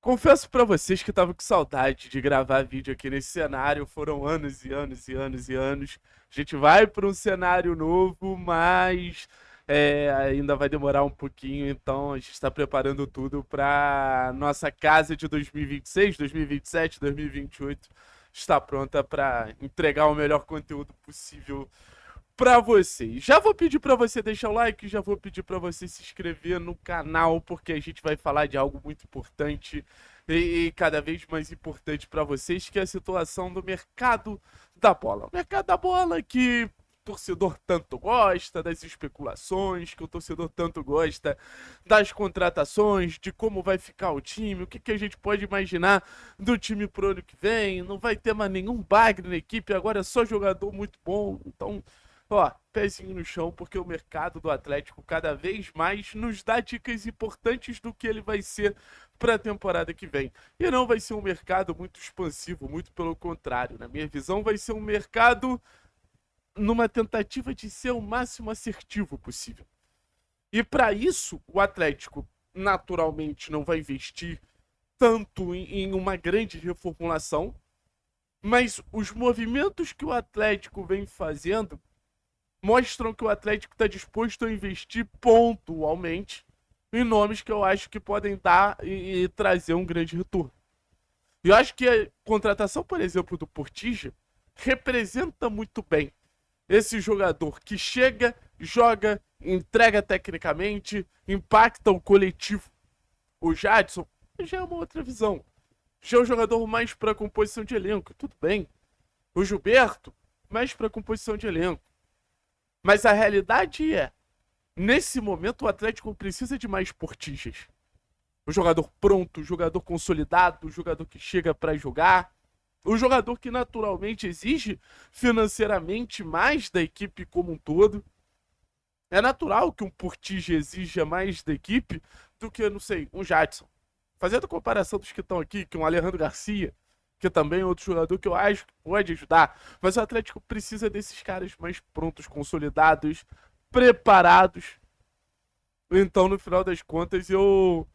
Confesso pra vocês que tava com saudade de gravar vídeo aqui nesse cenário. Foram anos e anos e anos e anos. A gente vai para um cenário novo, mas ainda vai demorar um pouquinho. Então a gente está preparando tudo para nossa casa de 2026, 2027, 2028 estar pronta para entregar o melhor conteúdo possível para vocês. Já vou pedir para você deixar o like, já vou pedir para você se inscrever no canal, porque a gente vai falar de algo muito importante e cada vez mais importante para vocês, que é a situação do mercado da bola. O mercado da bola que o torcedor tanto gosta, das especulações, que o torcedor tanto gosta das contratações, de como vai ficar o time, o que a gente pode imaginar do time pro ano que vem. Não vai ter mais nenhum bagre na equipe, agora é só jogador muito bom. Então, ó, pezinho no chão, porque o mercado do Atlético cada vez mais nos dá dicas importantes do que ele vai ser para a temporada que vem. E não vai ser um mercado muito expansivo, muito pelo contrário. Na minha visão, vai ser um mercado numa tentativa de ser o máximo assertivo possível. E para isso, o Atlético naturalmente não vai investir tanto em uma grande reformulação, mas os movimentos que o Atlético vem fazendo mostram que o Atlético está disposto a investir pontualmente em nomes que eu acho que podem dar e trazer um grande retorno. Eu acho que a contratação, por exemplo, do Portilla representa muito bem esse jogador que chega, joga, entrega tecnicamente, impacta o coletivo. O Jadson já é uma outra visão. Já é um jogador mais para composição de elenco, tudo bem. O Gilberto, mais para composição de elenco. Mas a realidade é, nesse momento o Atlético precisa de mais Portillas. O jogador pronto, o jogador consolidado, o jogador que chega para jogar, o jogador que naturalmente exige financeiramente mais da equipe como um todo. É natural que um Portilla exija mais da equipe do que, não sei, um Jadson. Fazendo a comparação dos que estão aqui, que um Alejandro Garcia, que também é outro jogador que eu acho que pode ajudar. Mas o Atlético precisa desses caras mais prontos, consolidados, preparados. Então, no final das contas, eu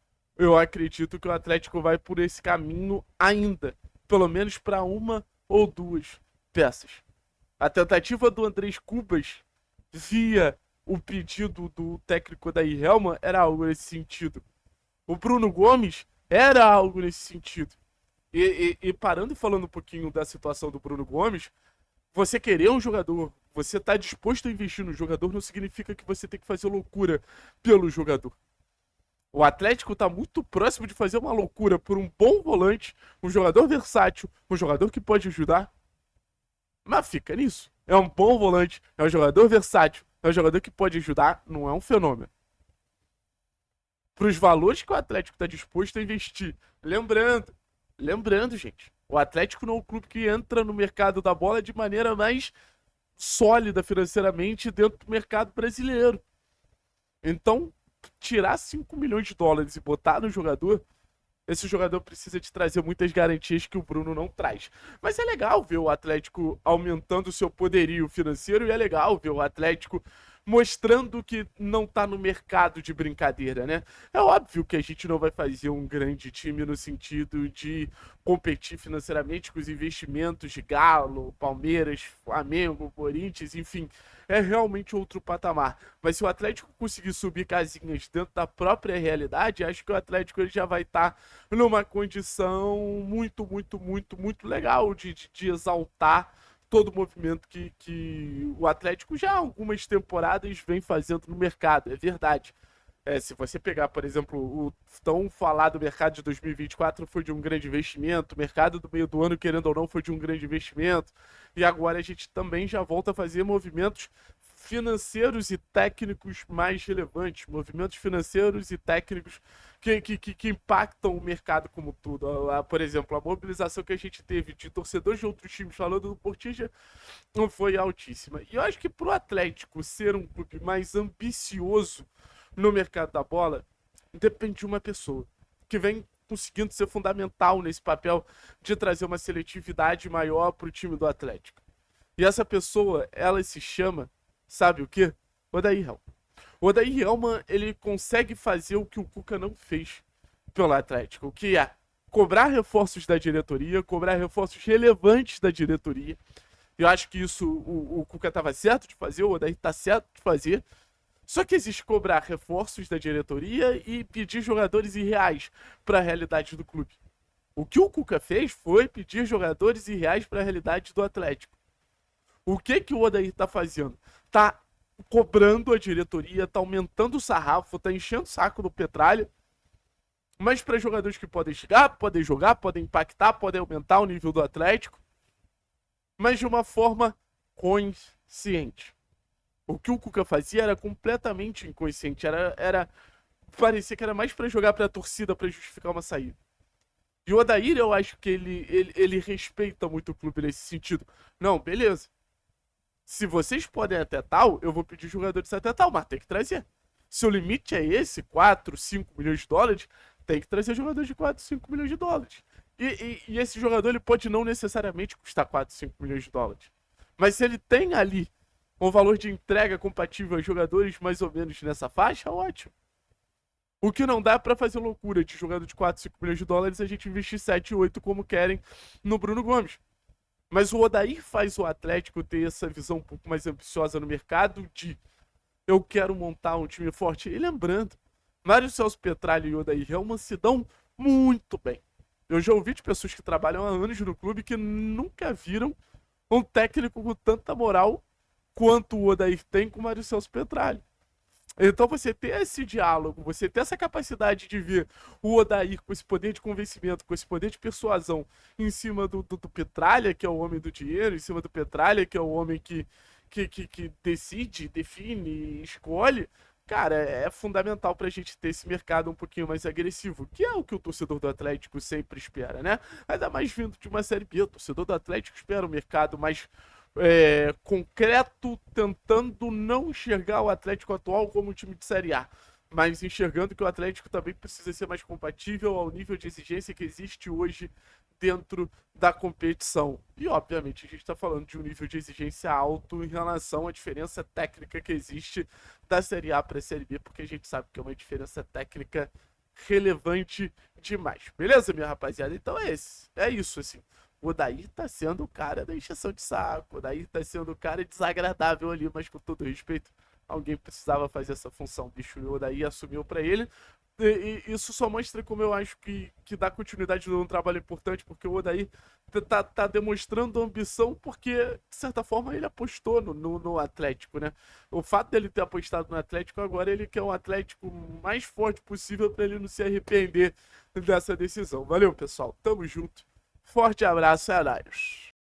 acredito que o Atlético vai por esse caminho ainda. Pelo menos para uma ou duas peças. A tentativa do Andrés Cubas via o pedido do técnico da Rihelma era algo nesse sentido. O Bruno Gomes era algo nesse sentido. E parando e falando um pouquinho da situação do Bruno Gomes, você querer um jogador, você tá disposto a investir no jogador, não significa que você tem que fazer loucura pelo jogador. O Atlético tá muito próximo de fazer uma loucura por um bom volante, um jogador versátil, um jogador que pode ajudar. Mas fica nisso. É um bom volante, é um jogador versátil, é um jogador que pode ajudar, não é um fenômeno. Para os valores que o Atlético está disposto a investir. Lembrando, gente, o Atlético não é um clube que entra no mercado da bola de maneira mais sólida financeiramente dentro do mercado brasileiro. Então, tirar 5 milhões de dólares e botar no jogador, esse jogador precisa de trazer muitas garantias que o Bruno não traz. Mas é legal ver o Atlético aumentando o seu poderio financeiro e é legal ver o Atlético mostrando que não tá no mercado de brincadeira, né? É óbvio que a gente não vai fazer um grande time no sentido de competir financeiramente com os investimentos de Galo, Palmeiras, Flamengo, Corinthians, enfim, é realmente outro patamar. Mas se o Atlético conseguir subir casinhas dentro da própria realidade, acho que o Atlético ele já vai estar numa condição muito, muito, muito, muito legal de exaltar todo o movimento que o Atlético já há algumas temporadas vem fazendo no mercado, é verdade. Se você pegar, por exemplo, o tão falado mercado de 2024 foi de um grande investimento, o mercado do meio do ano, querendo ou não, foi de um grande investimento, e agora a gente também já volta a fazer movimentos financeiros e técnicos mais relevantes, movimentos financeiros e técnicos que impactam o mercado como tudo. Por exemplo, a mobilização que a gente teve de torcedores de outros times falando do Portilla não foi altíssima. E eu acho que pro Atlético ser um clube mais ambicioso no mercado da bola, depende de uma pessoa que vem conseguindo ser fundamental nesse papel de trazer uma seletividade maior pro time do Atlético. E essa pessoa, ela se chama, sabe o quê? Odair Helman. O Odair Helman, ele consegue fazer o que o Cuca não fez pelo Atlético, que é cobrar reforços da diretoria, cobrar reforços relevantes da diretoria. Eu acho que isso o Cuca estava certo de fazer, o Odair está certo de fazer. Só que existe cobrar reforços da diretoria e pedir jogadores irreais para a realidade do clube. O que o Cuca fez foi pedir jogadores irreais para a realidade do Atlético. O que o Odair tá fazendo? Tá cobrando a diretoria, tá aumentando o sarrafo, tá enchendo o saco do Petralha, mas para jogadores que podem chegar, podem jogar, podem impactar, podem aumentar o nível do Atlético, mas de uma forma consciente. O que o Cuca fazia era completamente inconsciente, parecia que era mais para jogar para a torcida, para justificar uma saída. E o Odair, eu acho que ele respeita muito o clube nesse sentido. Não, beleza. Se vocês podem até tal, eu vou pedir jogadores até tal, mas tem que trazer. Se o limite é esse, 4, 5 milhões de dólares, tem que trazer jogadores de 4, 5 milhões de dólares. E esse jogador ele pode não necessariamente custar 4, 5 milhões de dólares. Mas se ele tem ali um valor de entrega compatível a jogadores mais ou menos nessa faixa, ótimo. O que não dá para fazer loucura de jogador de 4, 5 milhões de dólares a gente investir 7, 8 como querem no Bruno Gomes. Mas o Odair faz o Atlético ter essa visão um pouco mais ambiciosa no mercado de eu quero montar um time forte. E lembrando, Mário Celso Petralha e Odair Helman se dão muito bem. Eu já ouvi de pessoas que trabalham há anos no clube que nunca viram um técnico com tanta moral quanto o Odair tem com o Mário Celso Petralha. Então você ter esse diálogo, você ter essa capacidade de ver o Odair com esse poder de convencimento, com esse poder de persuasão em cima do Petralha, que é o homem do dinheiro, em cima do Petralha, que é o homem que decide, define, escolhe, cara, é fundamental pra gente ter esse mercado um pouquinho mais agressivo, que é o que o torcedor do Atlético sempre espera, né? Ainda mais vindo de uma Série B, o torcedor do Atlético espera um mercado mais concreto, tentando não enxergar o Atlético atual como um time de Série A, mas enxergando que o Atlético também precisa ser mais compatível ao nível de exigência que existe hoje dentro da competição. E, obviamente, a gente está falando de um nível de exigência alto em relação à diferença técnica que existe da Série A para a Série B, porque a gente sabe que é uma diferença técnica relevante demais. Beleza, minha rapaziada? Então é isso, assim. O Odair tá sendo o cara da encheção de saco. O Odair tá sendo o cara desagradável ali, mas com todo respeito, alguém precisava fazer essa função, bicho. E o Odair assumiu pra ele. E isso só mostra como eu acho que dá continuidade num trabalho importante, porque o Odair tá demonstrando ambição, porque, de certa forma, ele apostou no Atlético, né? O fato dele ter apostado no Atlético, agora ele quer um Atlético mais forte possível pra ele não se arrepender dessa decisão. Valeu, pessoal. Tamo junto. Forte abraço, é nóis.